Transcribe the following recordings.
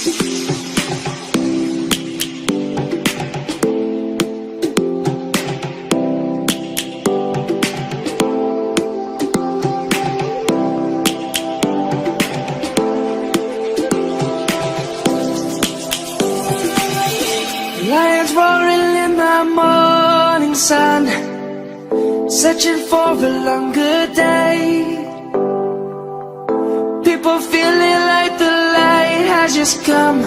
Lions roaring in the morning sun, searching for a longer day. People feeling like the light has just come.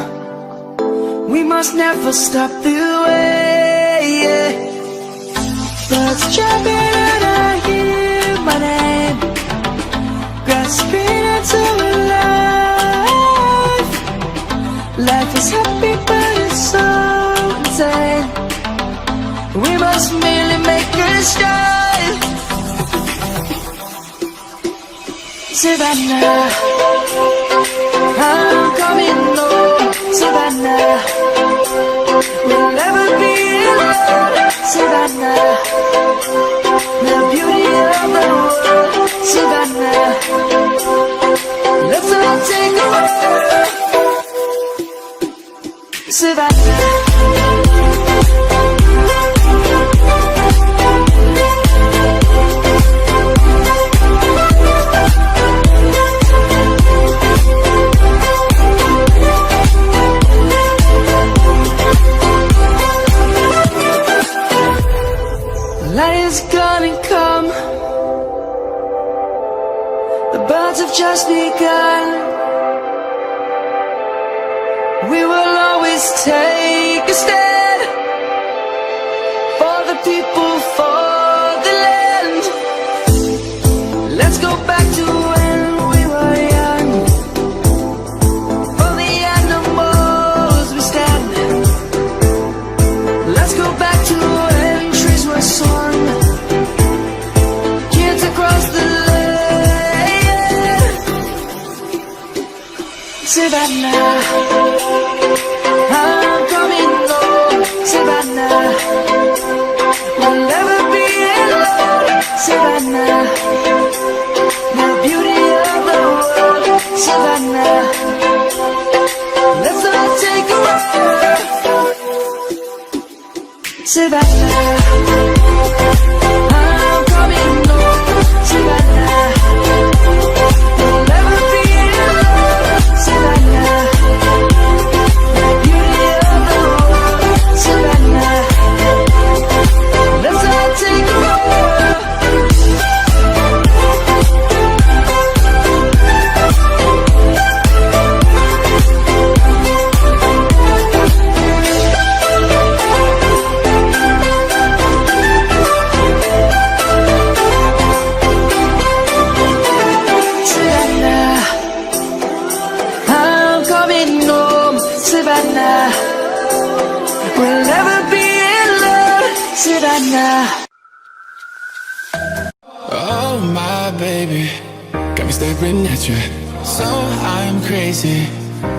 We must never stop the way. Birds jumping and I hear my name, grasping into life. Life is happy but it's so insane. We must merely make a start. Savannah, I'm coming home. Savannah, we'll never be alone. Savannah, the beauty of the world. Savannah, let's all take a walk. Savannah. Light is gonna come. The birds have just begun. We will always take a stand for the people, for the land. Let's go back to when we were young. For the animals we stand. Let's go back to when trees were swung. Kids across the land. Savannah, I'm coming home. Savannah, we'll never be alone. Savannah, the beauty of the world. Savannah, let's all take a walk. Savannah, I'm coming home. Savannah, we'll never be alone. Savannah, the beauty of the world. Savannah, let's all take a walk. Savannah, I'm coming home. Savannah, we'll never be alone. Savannah. Oh my baby, got me staring at you. So I'm crazy.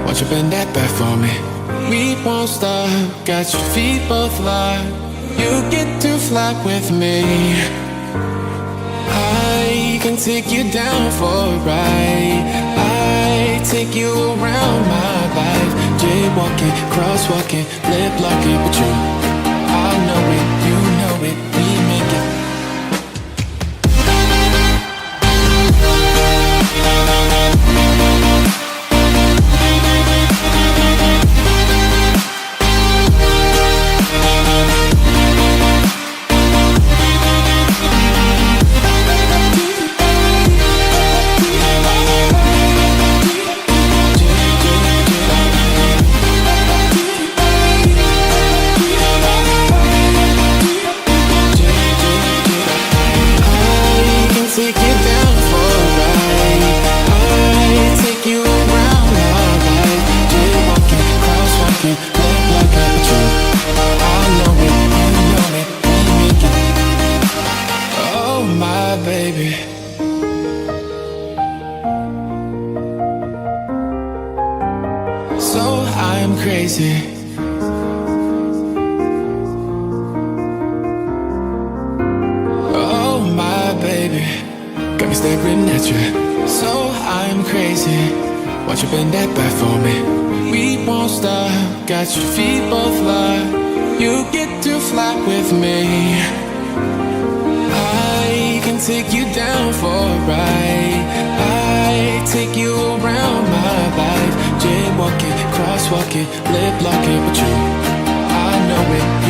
Won't you bend that back for me? We won't stop. Got your feet both locked. You get to fly with me. I can take you down for a ride. I take you around my life. Jaywalking, crosswalking, lip locking with you. I know it, you know it, we make it. Crazy. Oh my baby, got me staring at you. So I'm crazy. Won't you bend that back for me? We won't won't stop. Got your feet both locked. You get to fly with me. I can take you down for a ride. I take you around my life. Jaywalking, crosswalking, lip locking with you. I know it.